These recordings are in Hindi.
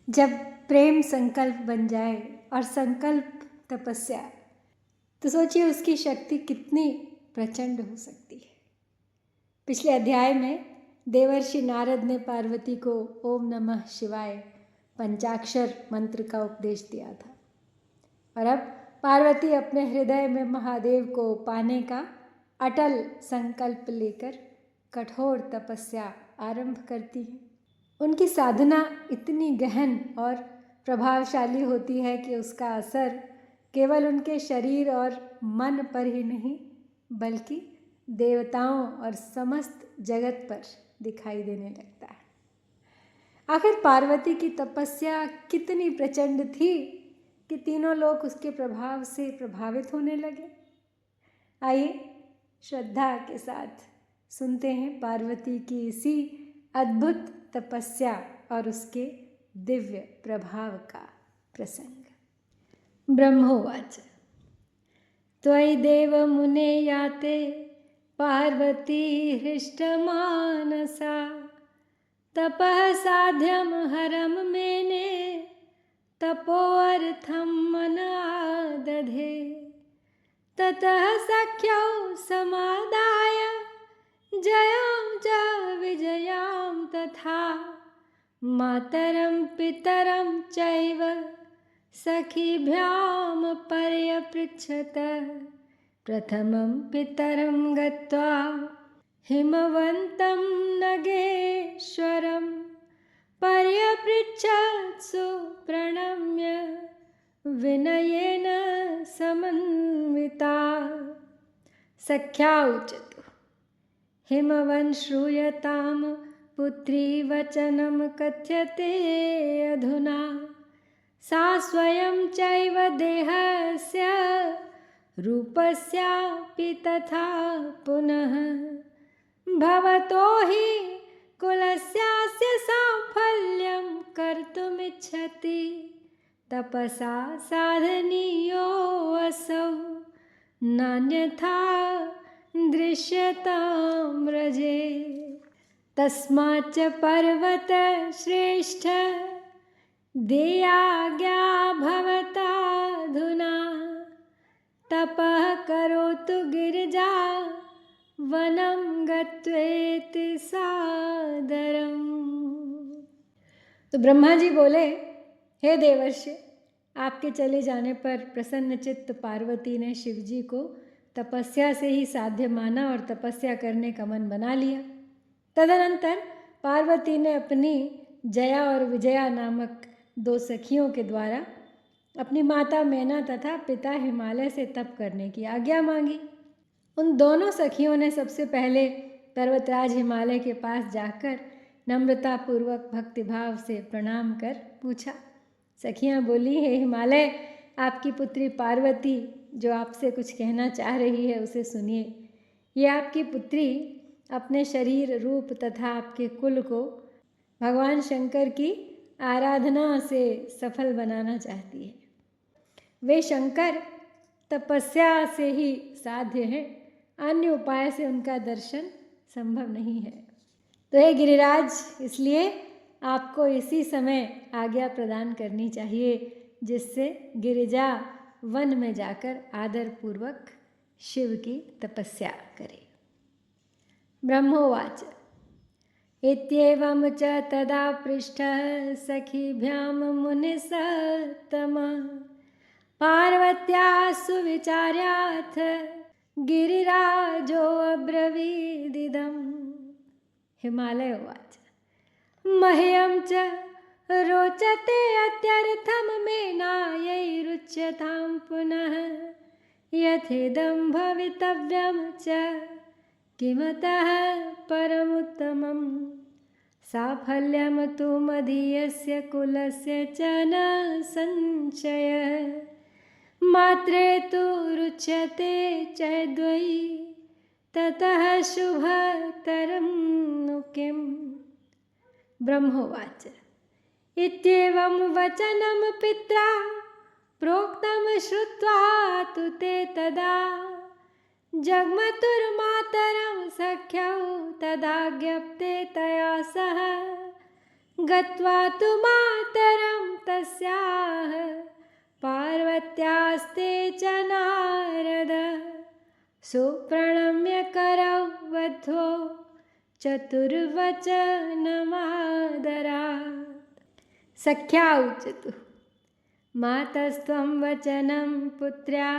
जब प्रेम संकल्प बन जाए और संकल्प तपस्या, तो सोचिए उसकी शक्ति कितनी प्रचंड हो सकती है। पिछले अध्याय में देवर्षि नारद ने पार्वती को ओम नमः शिवाय पंचाक्षर मंत्र का उपदेश दिया था, और अब पार्वती अपने हृदय में महादेव को पाने का अटल संकल्प लेकर कठोर तपस्या आरंभ करती है। उनकी साधना इतनी गहन और प्रभावशाली होती है कि उसका असर केवल उनके शरीर और मन पर ही नहीं, बल्कि देवताओं और समस्त जगत पर दिखाई देने लगता है। आखिर पार्वती की तपस्या कितनी प्रचंड थी कि तीनों लोग उसके प्रभाव से प्रभावित होने लगे। आइए श्रद्धा के साथ सुनते हैं पार्वती की इसी अद्भुत तपस्या और उसके दिव्य प्रभाव का प्रसंग। ब्रह्मोवाच त्वयि देव मुने याते पार्वती हृष्टमानसा तपः साध्यम हरम मेने तपोर्थम मनादधे ततः सख्यौ समादाय जयां च विजयां तथा मातरं पितरं चैव सखीभ्यां पर्यपृच्छत प्रथमं पितरं गत्वा हिमवन्तं नगेश्वरं पर्यपृच्छत्सु प्रणम्य विनयेन समन्विता सख्याउचतु हिमवन् श्रूयतां पुत्री वचनं कथ्यते अधुना सा स्वयं चैव देहस्य रूपस्यापि तथा पुनः भवतो हि कुलस्यास्य साफल्यं कर्तुमिच्छति तपसा साधनीयो असौ नान्यथा दृश्यतां व्रजे तस्माच्च पर्वत श्रेष्ठ देयाज्ञा भवताधुना तपः करोतु गिरिजा वनं गत्वेति सादरम्। तो ब्रह्मा जी बोले, हे देवर्षि, आपके चले जाने पर प्रसन्नचित्त पार्वती ने शिवजी को तपस्या से ही साध्य माना और तपस्या करने का मन बना लिया। तदनंतर पार्वती ने अपनी जया और विजया नामक दो सखियों के द्वारा अपनी माता मैना तथा पिता हिमालय से तप करने की आज्ञा मांगी। उन दोनों सखियों ने सबसे पहले पर्वतराज हिमालय के पास जाकर नम्रतापूर्वक भक्तिभाव से प्रणाम कर पूछा। सखियाँ बोली, हे हिमालय, आपकी पुत्री पार्वती जो आपसे कुछ कहना चाह रही है उसे सुनिए। ये आपकी पुत्री अपने शरीर रूप तथा आपके कुल को भगवान शंकर की आराधना से सफल बनाना चाहती है। वे शंकर तपस्या से ही साध्य हैं, अन्य उपाय से उनका दर्शन संभव नहीं है। तो हे गिरिराज, इसलिए आपको इसी समय आज्ञा प्रदान करनी चाहिए जिससे गिरिजा वन में जाकर आदरपूर्वक शिव की तपस्या करे। ब्रह्मोवाच इत्येवं च तदा पृष्ठः सखीभ्यां मुनिसत्तमः पार्वत्या सुविचार्याथ गिरिराजो अब्रवीदिदम्। हिमालय उवाच मह्यं च रोचते अत्यर्थं मेनायैरुच्यतां पुनः यथेदं भवितव्यं च किमतः परमुत्तमं साफल्यं तु मदीयस्य कुलस्य च न संशयः मात्रे तु रुच्यते चैद्वयि ततः शुभतरं नु किम्। ब्रह्मोवाच इत्येवं वचनं पित्रा प्रोक्तं श्रुत्वा तु ते तदा जग्मतुर्मातरं सख्यौ तदा ज्ञप्ते तया सह गत्वा तु मातरं तस्याः पार्वत्यास्ते च नारद सुप्रणम्य करौ वध्वो चतुर्वचनमादरात्। सख्या उचतु मातस्त्वं वचनं पुत्र्या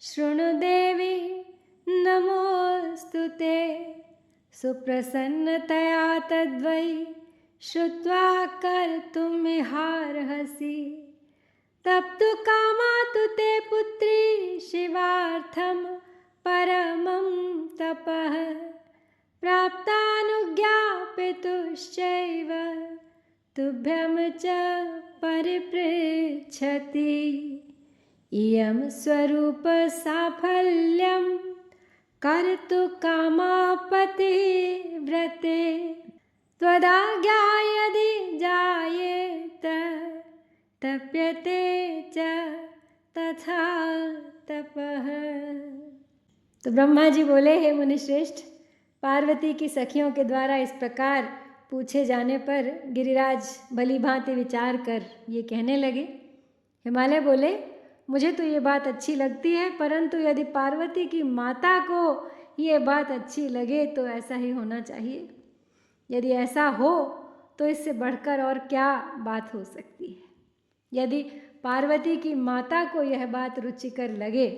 शृणु देवी नमोऽस्तु ते। सुप्रसन्नतया तद्वै श्रुत्वा कर्तुमिहार्हसि। तप्तु कामा तु ते पुत्री शिवार्थं परमं तपः प्राप्तानुज्ञापितुश्चैव तुभ्यं च परिपृच्छति। इयं स्वरूपसाफल्यं कर्तु कामापतिव्रते त्वदाज्ञा यदि जायेत तप्यते च तथा तपः। तो ब्रह्मा जी बोले, हे मुनिश्रेष्ठ, पार्वती की सखियों के द्वारा इस प्रकार पूछे जाने पर गिरिराज भली भांति विचार कर ये कहने लगे। हिमालय बोले, मुझे तो ये बात अच्छी लगती है, परंतु यदि पार्वती की माता को ये बात अच्छी लगे तो ऐसा ही होना चाहिए। यदि ऐसा हो तो इससे बढ़कर और क्या बात हो सकती है। यदि पार्वती की माता को यह बात रुचिकर लगे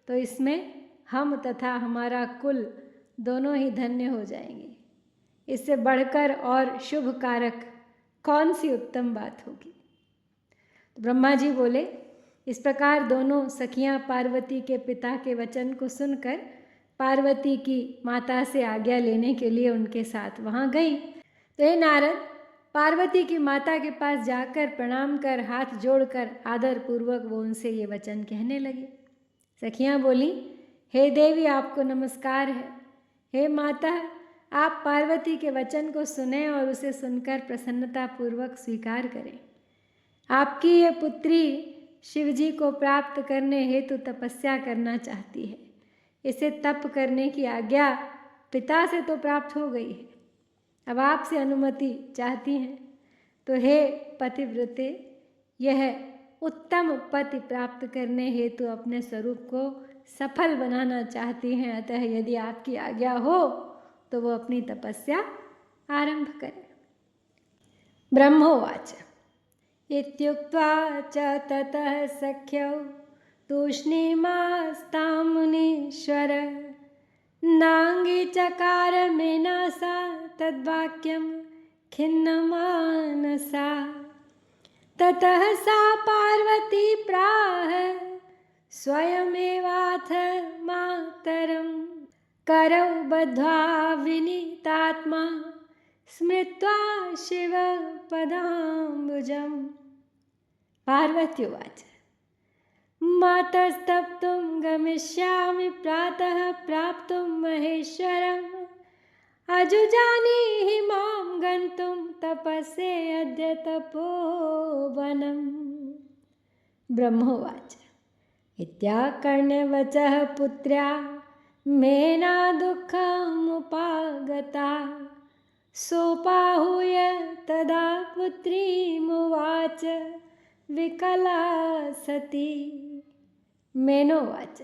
तो इसमें हम तथा हमारा कुल दोनों ही धन्य हो जाएंगे। इससे बढ़कर और शुभ कारक कौन सी उत्तम बात होगी। तो ब्रह्मा जी बोले, इस प्रकार दोनों सखियां पार्वती के पिता के वचन को सुनकर पार्वती की माता से आज्ञा लेने के लिए उनके साथ वहाँ गई। तो हे नारद, पार्वती की माता के पास जाकर प्रणाम कर हाथ जोड़कर आदर पूर्वक वो उनसे ये वचन कहने लगी। सखियां बोली, हे देवी, आपको नमस्कार है। हे माता, आप पार्वती के वचन को सुने और उसे सुनकर प्रसन्नता पूर्वक स्वीकार करें। आपकी ये पुत्री शिवजी को प्राप्त करने हेतु तपस्या करना चाहती है। इसे तप करने की आज्ञा पिता से तो प्राप्त हो गई है, अब आपसे अनुमति चाहती हैं। तो हे पतिव्रते, यह उत्तम पति प्राप्त करने हेतु अपने स्वरूप को सफल बनाना चाहती हैं। अतः यदि आपकी आज्ञा हो तो वो अपनी तपस्या आरंभ करें। ब्रह्मोवाच इत्युक्त्वा च ततः सख्यौ तूष्णीमास्तां मुनीश्वर नाङ्गीचकार मेनासा तद्वाक्यं खिन्नमानसा। ततः सा पार्वती प्राह स्वयमेवाथ मातरं करौ बद्ध्वा विनीतात्मा स्मृत्वा शिवपदाम्बुजम्। पार्वत्युवाच मातस्तप्तुं गमिष्यामि प्रातः प्राप्तुं महेश्वरम् अजुजानीहि मां गन्तुं तपसे अद्य तपोवनम्। ब्रह्मोवाच इत्याकर्ण्यवचः पुत्र्या मेना दुःखमुपागता सोपाहूय तदा पुत्रीमुवाच विकला सती। मेनोवाच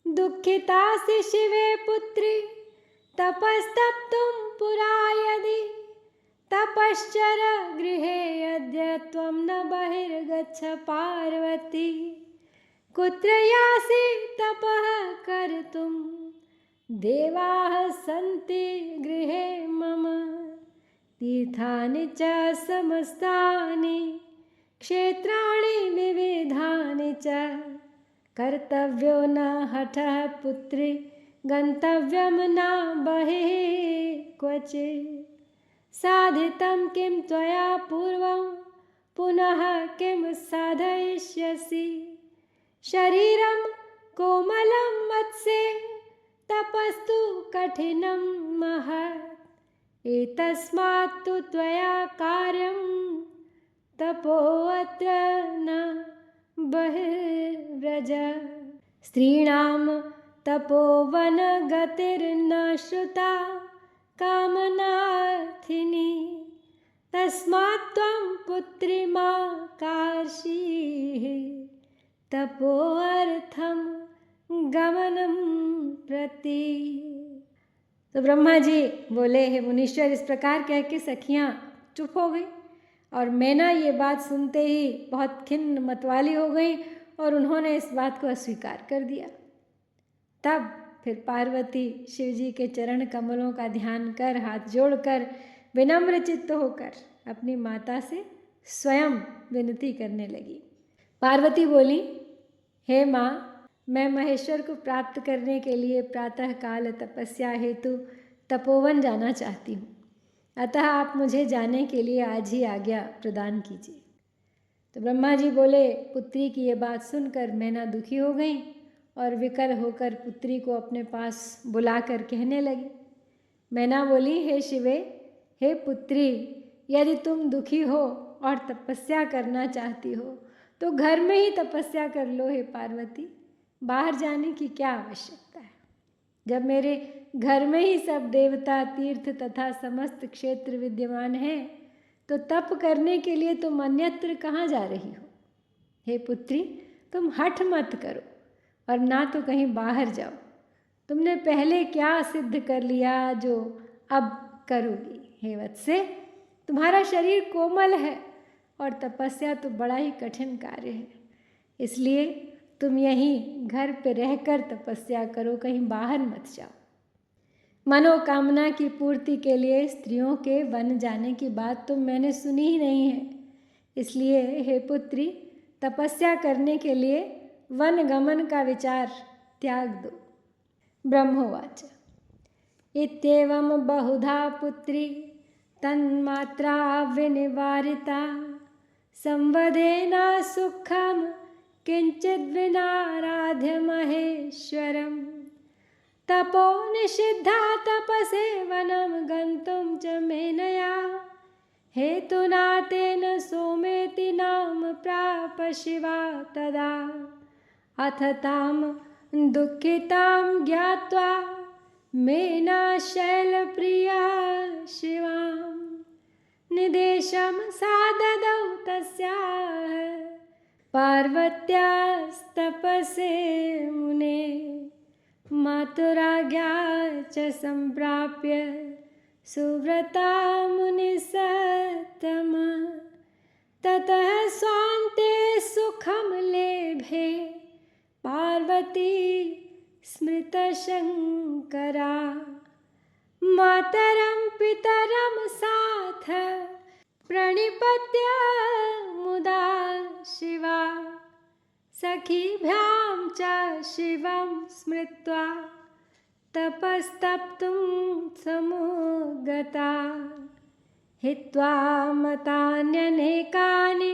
दुःखितासि शिवे पुत्री तपस्तप्तुं पुरा यदि तपश्चर गृहे अद्य त्वं न बहिर्गच्छ पार्वती। कुत्र यासि तपः कर्तुं देवाः सन्ति गृहे मम तीर्थानि च समस्तानि क्षेत्राणि विविधानि च कर्तव्यो न हठः पुत्री गन्तव्यं न बहिः क्वचित्। साधितं किं त्वया पूर्वं पुनः किं साधयिष्यसि। शरीरं कोमलं मत्से तपस्तु कठिनं महत् एतस्मात् तु त्वया कार्यं तपोऽत्र न बहिर्व्रज। स्त्रीणां तपोवनगतिर्न श्रुता कामनार्थिनी तस्मात् त्वं पुत्री मां कार्षीः तपोर्थम गमनम प्रति। तो ब्रह्मा जी बोले, हे मुनीश्वर, इस प्रकार कह के सखियां चुप हो गई और मैना ये बात सुनते ही बहुत खिन्न मतवाली हो गई और उन्होंने इस बात को अस्वीकार कर दिया। तब फिर पार्वती शिव जी के चरण कमलों का ध्यान कर, हाथ जोड़कर, विनम्र चित्त होकर अपनी माता से स्वयं विनती करने लगी। पार्वती बोली, हे माँ, मैं महेश्वर को प्राप्त करने के लिए प्रातःकाल तपस्या हेतु तपोवन जाना चाहती हूँ, अतः आप मुझे जाने के लिए आज ही आज्ञा प्रदान कीजिए। तो ब्रह्मा जी बोले, पुत्री की ये बात सुनकर मैना दुखी हो गई और विकल होकर पुत्री को अपने पास बुलाकर कहने लगी। मैना बोली, हे शिवे, हे पुत्री, यदि तुम दुखी हो और तपस्या करना चाहती हो तो घर में ही तपस्या कर लो। हे पार्वती, बाहर जाने की क्या आवश्यकता है? जब मेरे घर में ही सब देवता, तीर्थ तथा समस्त क्षेत्र विद्यमान हैं, तो तप करने के लिए तुम अन्यत्र कहाँ जा रही हो? हे पुत्री, तुम हठ मत करो और ना तो कहीं बाहर जाओ। तुमने पहले क्या सिद्ध कर लिया जो अब करोगी? हे वत्से, तुम्हारा शरीर कोमल है और तपस्या तो बड़ा ही कठिन कार्य है, इसलिए तुम यहीं घर पे रहकर तपस्या करो, कहीं बाहर मत जाओ। मनोकामना की पूर्ति के लिए स्त्रियों के वन जाने की बात तो मैंने सुनी ही नहीं है, इसलिए हे पुत्री, तपस्या करने के लिए वन गमन का विचार त्याग दो। ब्रह्मोवाच, इत्येवं बहुधा पुत्री तन्मात्रा विनिवारिता, संवदेना सुखम किंचिद् विनाराध्य महेश्वरम, तपो निषिद्धा तपसे वनं गन्तुं च मेनया, हेतुना तेन सोमेति नाम प्राप शिवा तदा, अथ तां दुःखितां ज्ञात्वा मेना शैलप्रिया शिवां, निदेशं सा ददौ तस्याः पार्वत्यास्तपसे मुने, मातुराज्ञा च सम्प्राप्य सुव्रता मुनिसत्तम, ततः स्वान्ते सुखं लेभे पार्वती स्मृतशङ्करा, मातरं पितरं साथ प्रणिपत्य मुदा शिवा, सखीभ्यां च शिवं स्मृत्वा तपस्तप्तुं समुगता, हित्वा मतान्यनेकानि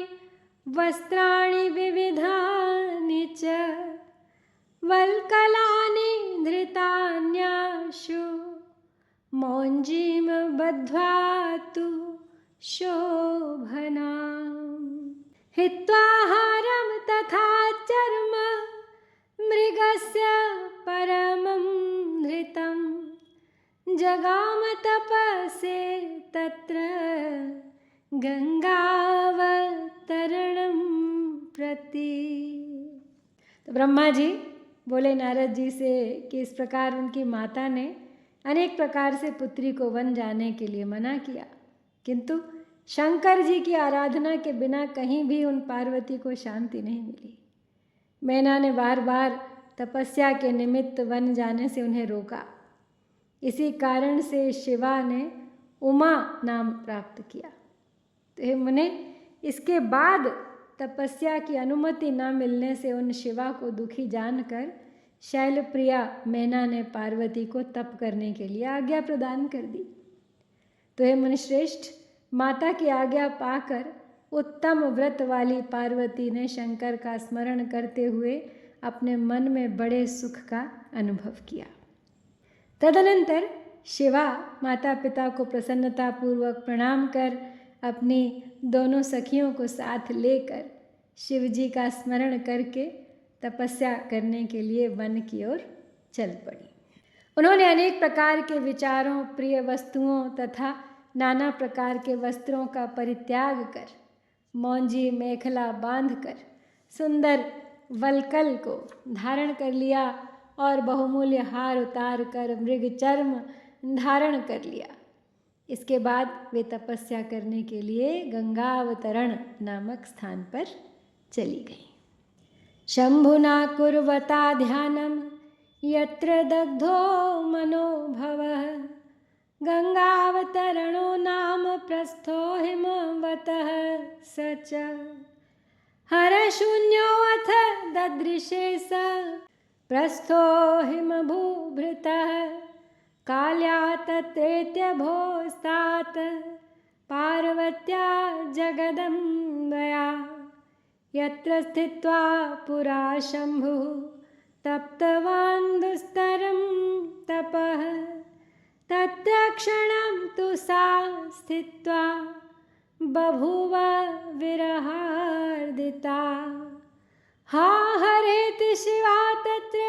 वस्त्राणि विविधानि च, वल्कलानि धृतान्याशु मौञ्जीं बद्ध्वा तु शोभनाम्, हित्वा हारं तथा चर्म मृगस्य परमं धृतं, जगाम तपसे तत्र गंगावतरणं प्रति। तो ब्रह्मा जी बोले नारद जी से कि इस प्रकार उनकी माता ने अनेक प्रकार से पुत्री को वन जाने के लिए मना किया, किंतु शंकर जी की आराधना के बिना कहीं भी उन पार्वती को शांति नहीं मिली। मैना ने बार बार तपस्या के निमित्त वन जाने से उन्हें रोका। इसी कारण से शिवा ने उमा नाम प्राप्त किया। तो हे मुने, इसके बाद तपस्या की अनुमति न मिलने से उन शिवा को दुखी जानकर शैलप्रिया मैना ने पार्वती को तप करने के लिए आज्ञा प्रदान कर दी। तो हे मुनिश्रेष्ठ, माता की आज्ञा पाकर उत्तम व्रत वाली पार्वती ने शंकर का स्मरण करते हुए अपने मन में बड़े सुख का अनुभव किया। तदनंतर शिवा माता पिता को प्रसन्नतापूर्वक प्रणाम कर अपनी दोनों सखियों को साथ लेकर शिव जी का स्मरण करके तपस्या करने के लिए वन की ओर चल पड़ी। उन्होंने अनेक प्रकार के विचारों, प्रिय वस्तुओं तथा नाना प्रकार के वस्त्रों का परित्याग कर, मौंजी मेखला बांधकर सुंदर वलकल को धारण कर लिया और बहुमूल्य हार उतार कर मृग चर्म धारण कर लिया। इसके बाद वे तपस्या करने के लिए गंगावतरण नामक स्थान पर चली गई। शंभुना कुर्वता ध्यानम यत्र दग्धो मनोभवः गंगावतरणो नाम प्रस्थो हिमवतः स च हरशून्योऽथ ददृशे स प्रस्थो हिमभूभृतः काल्या तत्रेत्यभोस्तात् पार्वत्या जगदम्बया यत्र स्थित्वा पुरा शम्भुः तप्तवान् दुस्तरं तपः तत्र क्षणं तु सा स्थित्वा बभूव विरहार्दिता। हा हरेति शिवा तत्र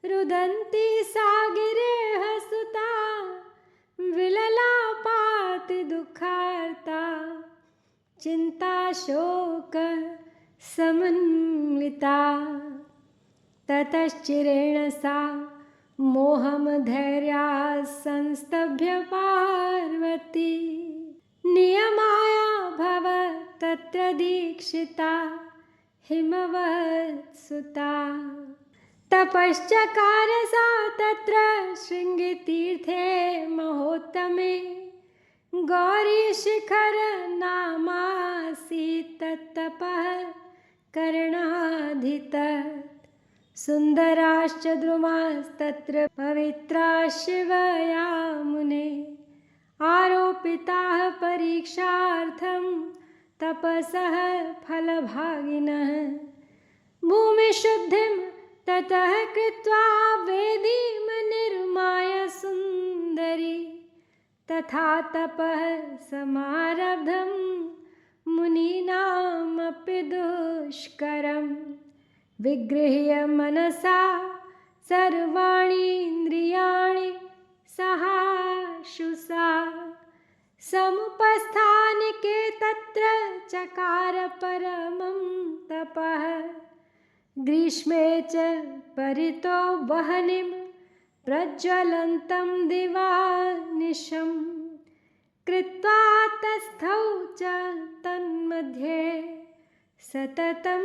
रुदन्ती सा गिरेः सुता विललापाति दुःखार्ता चिंता शोक समन्विता। ततश्चिरेण सा मोहम धैर्या संस्तभ्य पार्वती नियमाया भव तत्र दीक्षिता हिमवत् सुता। तपश्चकार सा तत्र शृंगतीर्थे महोत्तमे गौरी शिखर नामासीत् तत्तपः करणाधित सुंदराश्च द्रुमास्तत्र पवित्रा शिवया मुने आरोपिताः परीक्षार्थं तपसः फलभागिनः भूमिशुद्धिं ततः कृत्वा वेदीं निर्माय सुंदरी तथा तपः समारब्धं मुनीनामपि दुष्करम् विगृह्य मनसा सर्वाणि इन्द्रियाणि सहाशुषा समुपस्थानिके तत्र चकार परमं तपः ग्रीष्मे च परितो वह्निं प्रज्वलन्तं दिवानिशं कृत्वा तस्थौ च तन्मध्ये सततं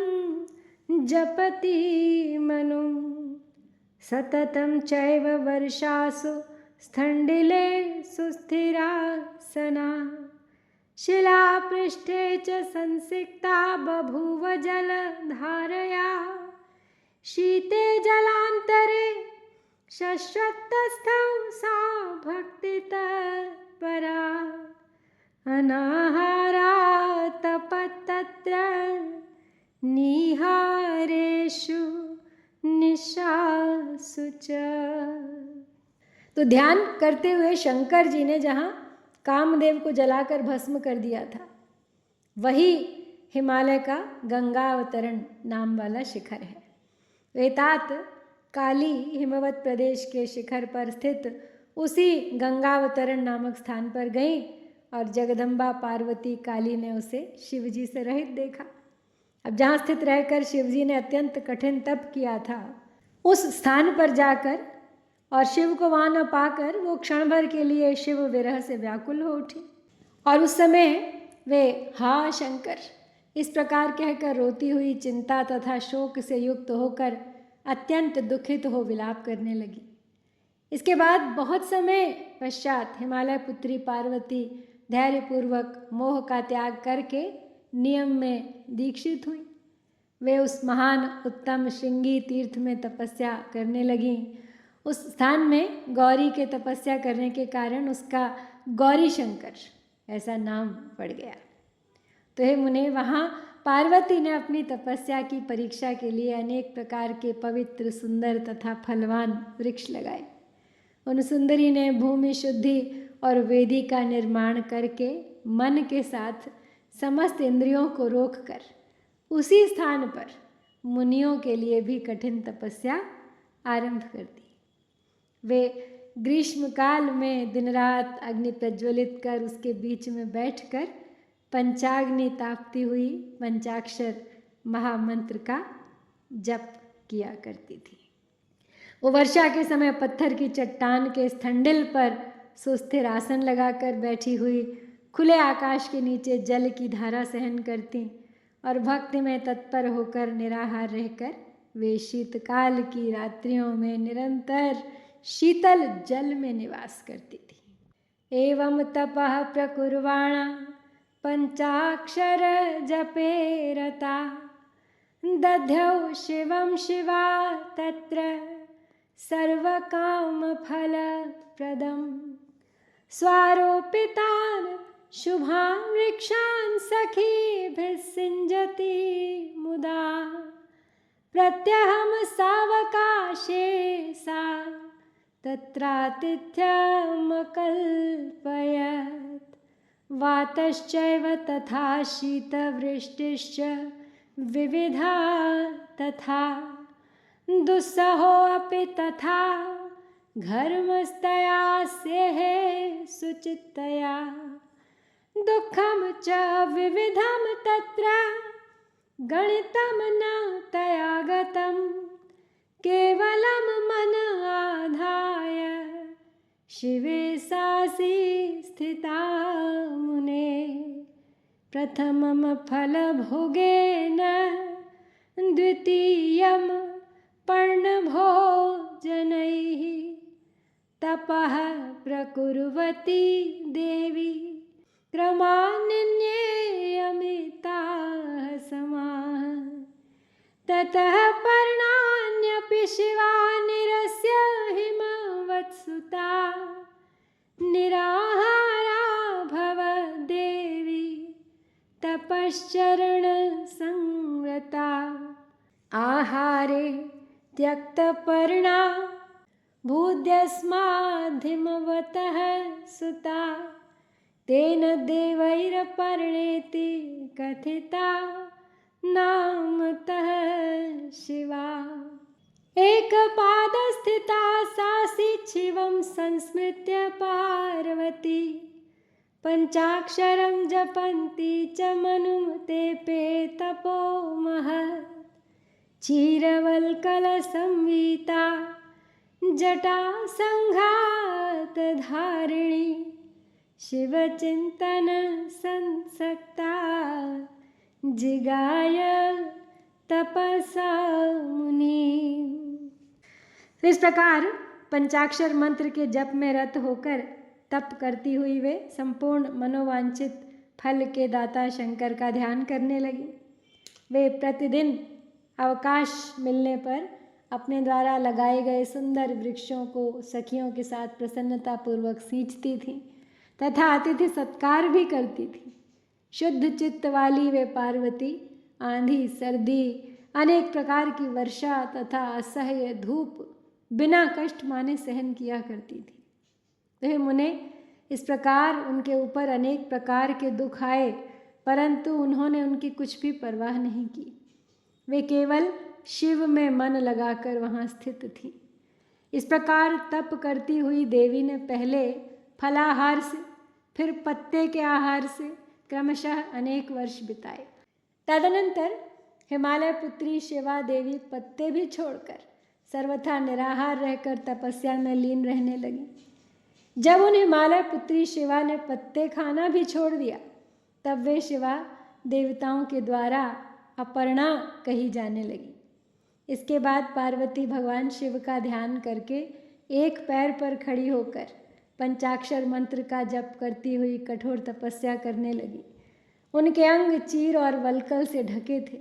जपति मनु सततं चैव वर्षासु स्थण्डिले सुस्थिरासना शिलापृष्ठे च संसिक्ता बभूव जलधारया शीते जलान्तरे शश्वतस्थौ सा भक्तितत्परा अनाहारा तपस्तत्र निहारेषु निशासु च। तो ध्यान करते हुए शंकर जी ने जहाँ कामदेव को जलाकर भस्म कर दिया था वही हिमालय का गंगावतरण नाम वाला शिखर है। वेतात काली हिमवत प्रदेश के शिखर पर स्थित उसी गंगावतरण नामक स्थान पर गई और जगदम्बा पार्वती काली ने उसे शिवजी से रहित देखा। अब जहाँ स्थित रहकर शिवजी ने अत्यंत कठिन तप किया था उस स्थान पर जाकर और शिव को वहाँ न पाकर वो क्षण भर के लिए शिव विरह से व्याकुल हो उठी और उस समय वे हा शंकर इस प्रकार कहकर रोती हुई चिंता तथा शोक से युक्त होकर अत्यंत दुखित हो विलाप करने लगी। इसके बाद बहुत समय पश्चात हिमालय पुत्री पार्वती धैर्यपूर्वक मोह का त्याग करके नियम में दीक्षित हुई। वे उस महान उत्तम श्रृंगी तीर्थ में तपस्या करने लगीं। उस स्थान में गौरी के तपस्या करने के कारण उसका गौरी शंकर ऐसा नाम पड़ गया। तो हे मुने, वहाँ पार्वती ने अपनी तपस्या की परीक्षा के लिए अनेक प्रकार के पवित्र सुंदर तथा फलवान वृक्ष लगाए। उन सुंदरी ने भूमि शुद्धि और वेदी का निर्माण करके मन के साथ समस्त इंद्रियों को रोककर उसी स्थान पर मुनियों के लिए भी कठिन तपस्या आरंभ कर दी। वे ग्रीष्म काल में दिन रात अग्नि प्रज्वलित कर उसके बीच में बैठकर पंचाग्नि तापती हुई पंचाक्षर महामंत्र का जप किया करती थी। वो वर्षा के समय पत्थर की चट्टान के स्थंडिल पर सुस्थिर आसन लगाकर बैठी हुई खुले आकाश के नीचे जल की धारा सहन करती और भक्ति में तत्पर होकर निराहार रहकर वे शीतकाल की रात्रियों में निरंतर शीतल जल में निवास करती थी। एवं तपः प्रकुर्वाणा पंचाक्षर जपे रता दध्यौ शिवं शिवा तत्र सर्वकामफलप्रदम् स्वारोपितान् शुभान् वृक्षान् सखीभिः सिञ्जति मुदा प्रत्यहं सावकाशे सा तत्रातिथ्यमकल्पयत् वातश्चैव तथा शीतवृष्टिश्च विविधा तथा दुस्सहोऽपि तथा घर्मस्तया सेहे सुचित्तया दुःखं च विविधं तत्र गणितं न तया गतं केवलं मन आधाय शिवे सासि स्थिता मुने प्रथमं फलभोगेन द्वितीयं पर्णभोजनैः तपः प्रकुर्वती देवी क्रमान्येयमिताः समाः ततः पर्णान्यपि शिवा निरस्य हिमवत्सुता निराहारा भवद्देवी तपश्चरणसंवृता आहारे त्यक्तपर्णा भूद्यस्माद्धिमवतः सुता तेन देवैरपर्णेति कथिता नामतः शिवा एकपादस्थिता सासि शिवं संस्मृत्य पार्वती पंचाक्षरं जपन्ति च मनुमतेपे तपो महत् क्षीरवल्कलसंविता जटा संघातधारिणी शिवचिंतन संसक्ता जिगाय तपसा मुनि। इस प्रकार पंचाक्षर मंत्र के जप में रत होकर तप करती हुई वे संपूर्ण मनोवांछित फल के दाता शंकर का ध्यान करने लगी। वे प्रतिदिन अवकाश मिलने पर अपने द्वारा लगाए गए सुंदर वृक्षों को सखियों के साथ प्रसन्नतापूर्वक सींचती थी तथा अतिथि सत्कार भी करती थी। शुद्ध चित्त वाली वे पार्वती आंधी सर्दी अनेक प्रकार की वर्षा तथा असह्य धूप बिना कष्ट माने सहन किया करती थी। वह मुने इस प्रकार उनके ऊपर अनेक प्रकार के दुख आए परंतु उन्होंने उनकी कुछ भी परवाह नहीं की। वे केवल शिव में मन लगाकर वहाँ स्थित थी। इस प्रकार तप करती हुई देवी ने पहले फलाहार से फिर पत्ते के आहार से क्रमशः अनेक वर्ष बिताए। तदनंतर हिमालय पुत्री शिवा देवी पत्ते भी छोड़कर सर्वथा निराहार रहकर तपस्या में लीन रहने लगी। जब उन हिमालय पुत्री शिवा ने पत्ते खाना भी छोड़ दिया तब वे शिवा देवताओं के द्वारा अपर्णा कही जाने लगी। इसके बाद पार्वती भगवान शिव का ध्यान करके एक पैर पर खड़ी होकर पंचाक्षर मंत्र का जप करती हुई कठोर तपस्या करने लगी। उनके अंग चीर और वल्कल से ढके थे।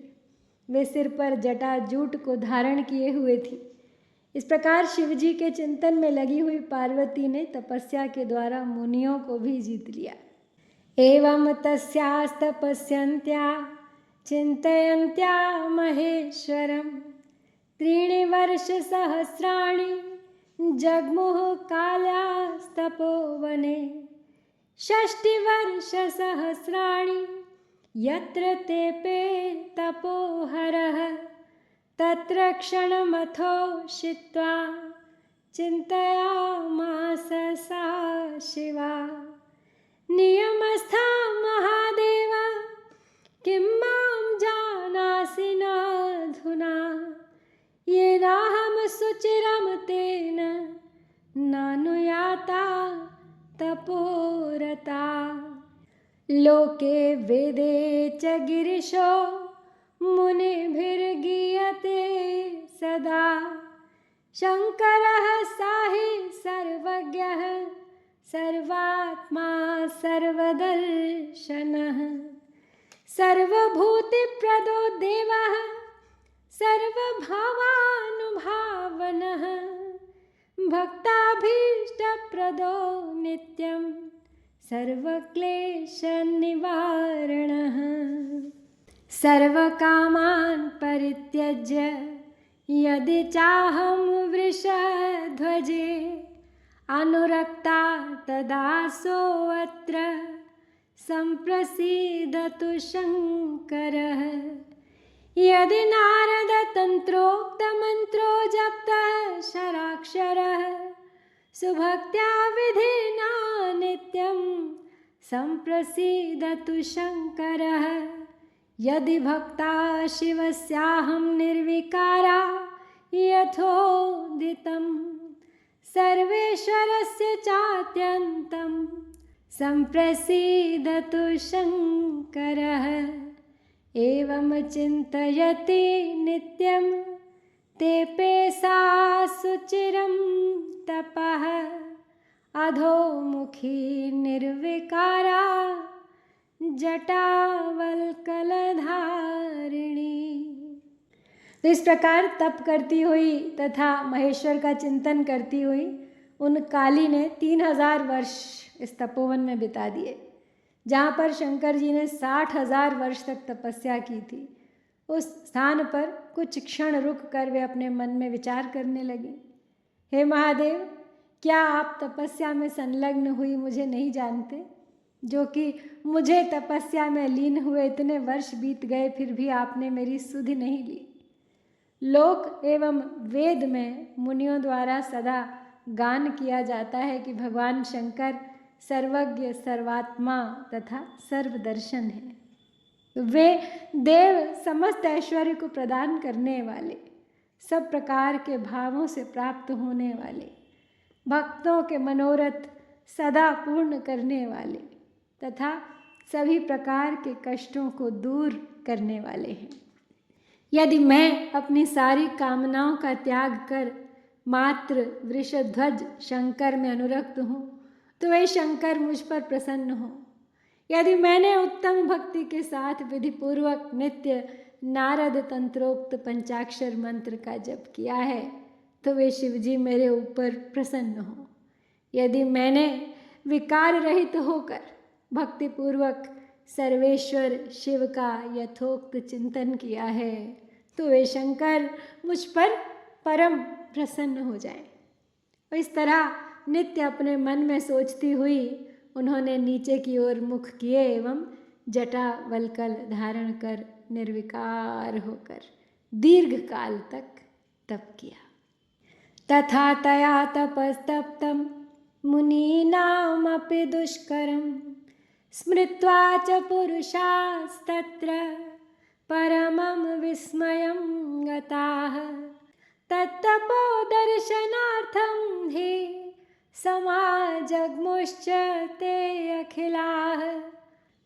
वे सिर पर जटा जूट को धारण किए हुए थी। इस प्रकार शिवजी के चिंतन में लगी हुई पार्वती ने तपस्या के द्वारा मुनियों को भी जीत लिया। एवं तस्यास्तपस्यन्त्या चिन्तयन्त्या महेश्वरं 3 वर्षसहस्राणि जग्मुः काल्यास्तपोवने 6 वर्षसहस्राणि यत्र तेपे तपोहरः तत्र क्षणमथो शित्वा चिन्तयामास सा शिवा। नियमस्था महादेव किं मां जानासि नाधुना, येनाहं सुचिरं तेन नानुयाता तपोरता। लोके वेदे च गिरिशो मुनिभिर्गीयते सदा, शङ्करः साहि सर्वज्ञः सर्वात्मा सर्वदर्शनः। सर्वभूतिप्रदो देवः सर्वभावानुभावनः, भक्ताभीष्टप्रदो नित्यं सर्वक्लेशनिवारणः। सर्वकामान् परित्यज्य यदि चाहं वृषध्वजे, अनुरक्ता तदासोऽत्र सम्प्रसीदतु शङ्करः। यदि नारदतन्त्रोक्तमन्त्रो जप्तः शराक्षरः, सुभक्त्या विधिना नित्यं सम्प्रसीदतु शङ्करः। यदि भक्ता शिवस्याहं निर्विकारा यथोदितं, सर्वेश्वरस्य चात्यन्तं सम्प्रसीदतु शङ्करः। एवं चिन्तयति नित्यं तेऽपि सा सुचिरं तपः, अधोमुखी निर्विकारा जटावल्कलधारिणी। तो इस प्रकार तप करती हुई तथा महेश्वर का चिंतन करती हुई उन काली ने 3000 वर्ष इस तपोवन में बिता दिए, जहाँ पर शंकर जी ने 60,000 वर्ष तक तपस्या की थी। उस स्थान पर कुछ क्षण रुक कर वे अपने मन में विचार करने लगी, हे महादेव, क्या आप तपस्या में संलग्न हुई मुझे नहीं जानते, जो कि मुझे तपस्या में लीन हुए इतने वर्ष बीत गए फिर भी आपने मेरी सुध नहीं ली। लोक एवं वेद में मुनियों द्वारा सदा गान किया जाता है कि भगवान शंकर सर्वज्ञ सर्वात्मा तथा सर्वदर्शन है। वे देव समस्त ऐश्वर्य को प्रदान करने वाले, सब प्रकार के भावों से प्राप्त होने वाले, भक्तों के मनोरथ सदा पूर्ण करने वाले तथा सभी प्रकार के कष्टों को दूर करने वाले हैं। यदि मैं अपनी सारी कामनाओं का त्याग कर मात्र वृषध्वज शंकर में अनुरक्त हूँ तो वे शंकर मुझ पर प्रसन्न हो। यदि मैंने उत्तम भक्ति के साथ विधिपूर्वक नित्य नारद तंत्रोक्त पंचाक्षर मंत्र का जप किया है तो वे शिवजी मेरे ऊपर प्रसन्न हो। यदि मैंने विकार रहित होकर भक्तिपूर्वक सर्वेश्वर शिव का यथोक्त चिंतन किया है तो वे शंकर मुझ पर परम प्रसन्न हो जाएं। और इस तरह नित्य अपने मन में सोचती हुई उन्होंने नीचे की ओर मुख किए एवं जटा वल्कल धारण कर निर्विकार होकर दीर्घ काल तक तप किया। तथा तया तपस्तप्तं मुनीनामपि दुष्करं स्मृत्वा च पुरुषास्तत्र परमं विस्मयं गताः। तत्तपो दर्शनार्थं हि समाजग्मुश्च ते अखिलाः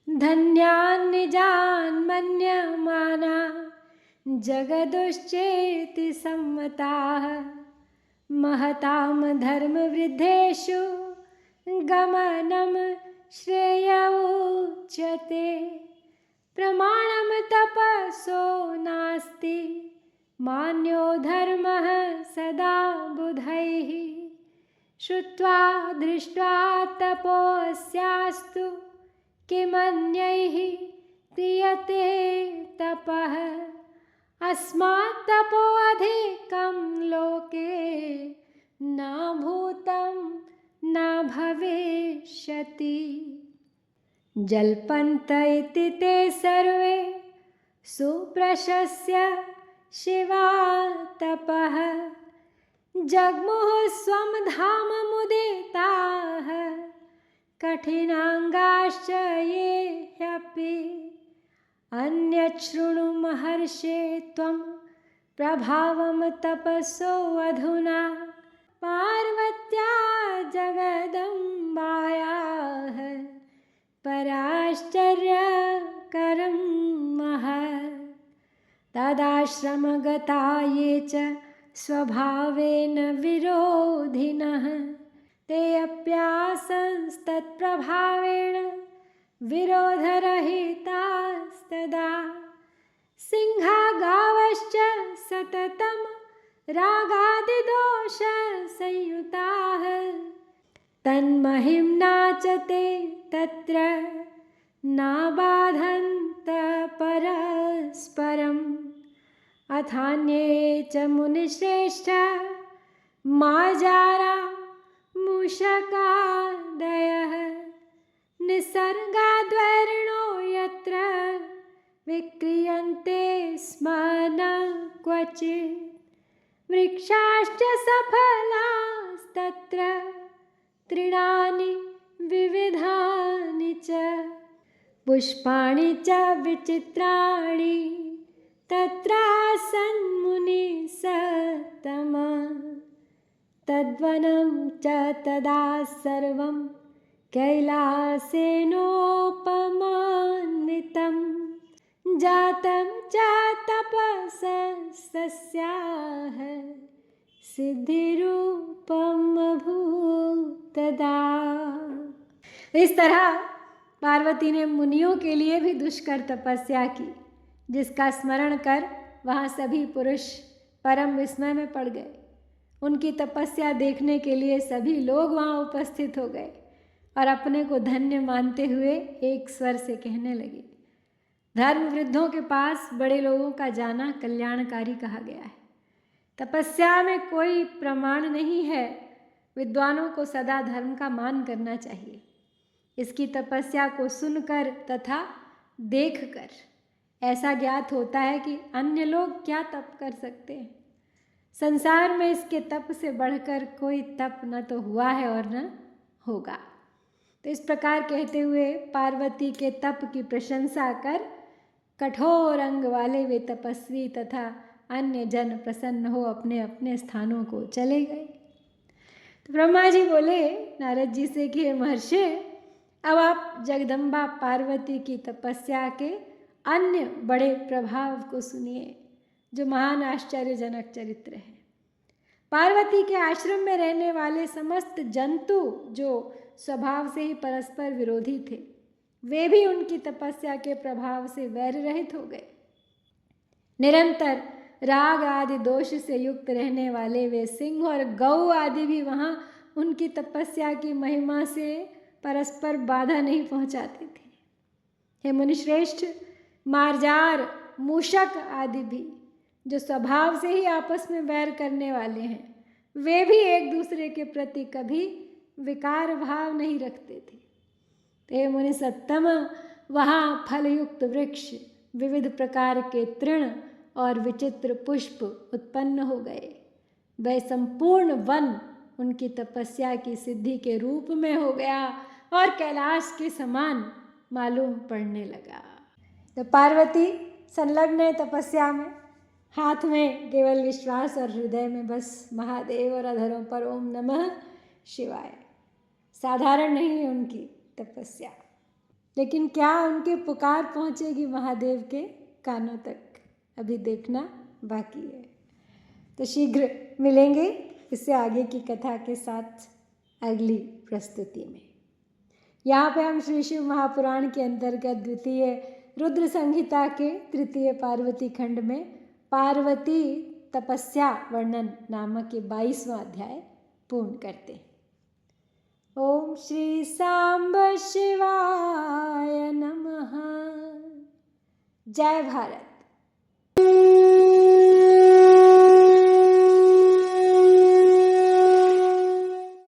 धन्यान् निजान् मन्यमाना जगदुश्चेति सम्मताः। महतां धर्मवृद्धेषु गमनं श्रेय उच्यते प्रमाणं तपसो नास्ति मान्यो धर्मः सदा बुधैः। श्रुत्वा दृष्ट्वा तपोस्यास्तु किमन्यैः क्रियते तपः अस्मात् तपोऽधिकं लोके न भूतं न भविष्यति। जल्पन्त इति ते सर्वे सुप्रशस्य शिवा तपः जग्मुः स्वं धाम मुदिताः कठिनाङ्गाश्च ये ह्यपि अन्यत् शृणु महर्षे त्वं प्रभावं तपसो अधुना पार्वत्या जगदम्बायाः पराश्चर्यकरं महत् तदाश्रमगता ये च स्वभावेन विरोधिनः ते अप्यासंस्तत्प्रभावेण विरोधरहितास्तदा सिंहा गावश्च सततं रागादिदोषसंयुताः तन्महिम्ना च ते तत्र नाबाधन्त परस्परम् अथान्ये च मुनिश्रेष्ठ मार्जारा मूषकादयः निसर्गाद्वैरिणो यत्र विक्रियन्ते स्म न क्वचित् वृक्षाश्च सफलास्तत्र तृणानि विविधानि च पुष्पाणि च विचित्राणि तत्रासन् मुनिसत्तमा तद्वनं च तदा सर्वं कैलासेनोपमान्वितं जातं च तपसस्याः सिद्धिरूपम् अभूत् तदा। इस तरह पार्वती ने मुनियों के लिए भी दुष्कर तपस्या की, जिसका स्मरण कर वहाँ सभी पुरुष परम विस्मय में पड़ गए। उनकी तपस्या देखने के लिए सभी लोग वहाँ उपस्थित हो गए और अपने को धन्य मानते हुए एक स्वर से कहने लगे, धर्म वृद्धों के पास बड़े लोगों का जाना कल्याणकारी कहा गया है। तपस्या में कोई प्रमाण नहीं है, विद्वानों को सदा धर्म का मान करना चाहिए। इसकी तपस्या को सुनकर तथा देखकर ऐसा ज्ञात होता है कि अन्य लोग क्या तप कर सकते हैं। संसार में इसके तप से बढ़कर कोई तप न तो हुआ है और न होगा। तो इस प्रकार कहते हुए पार्वती के तप की प्रशंसा कर कठोर अंग वाले वे तपस्वी तथा अन्य जन प्रसन्न हो अपने अपने स्थानों को चले गए। तो ब्रह्मा जी बोले नारद जी से कि हे महर्षि, अब आप जगदम्बा पार्वती की तपस्या के अन्य बड़े प्रभाव को सुनिए, जो महान आश्चर्यजनक चरित्र है। पार्वती के आश्रम में रहने वाले समस्त जंतु जो स्वभाव से ही परस्पर विरोधी थे, वे भी उनकी तपस्या के प्रभाव से वैर रहित हो गए। निरंतर राग आदि दोष से युक्त रहने वाले वे सिंह और गौ आदि भी वहाँ उनकी तपस्या की महिमा से परस्पर बाधा नहीं पहुँचाते थे। हे मुनिश्रेष्ठ, मार्जार मूषक आदि भी जो स्वभाव से ही आपस में वैर करने वाले हैं, वे भी एक दूसरे के प्रति कभी विकार भाव नहीं रखते थे। हे मुनि सत्तम, वहाँ फलयुक्त वृक्ष, विविध प्रकार के तृण और विचित्र पुष्प उत्पन्न हो गए। वह संपूर्ण वन उनकी तपस्या की सिद्धि के रूप में हो गया और कैलाश के समान मालूम पड़ने लगा। तो पार्वती संलग्न है तपस्या में, हाथ में केवल विश्वास और हृदय में बस महादेव और अधरों पर ओम नमः शिवाय। साधारण नहीं है उनकी तपस्या, लेकिन क्या उनकी पुकार पहुँचेगी महादेव के कानों तक, अभी देखना बाकी है। तो शीघ्र मिलेंगे इससे आगे की कथा के साथ अगली प्रस्तुति में। यहाँ पे हम श्री शिव महापुराण के अंतर्गत द्वितीय रुद्र संहिता के तृतीय पार्वती खंड में पार्वती तपस्या वर्णन नामक के 22वां अध्याय पूर्ण करते हैं। ओम श्री सांब शिवाय नमः। जय भारत।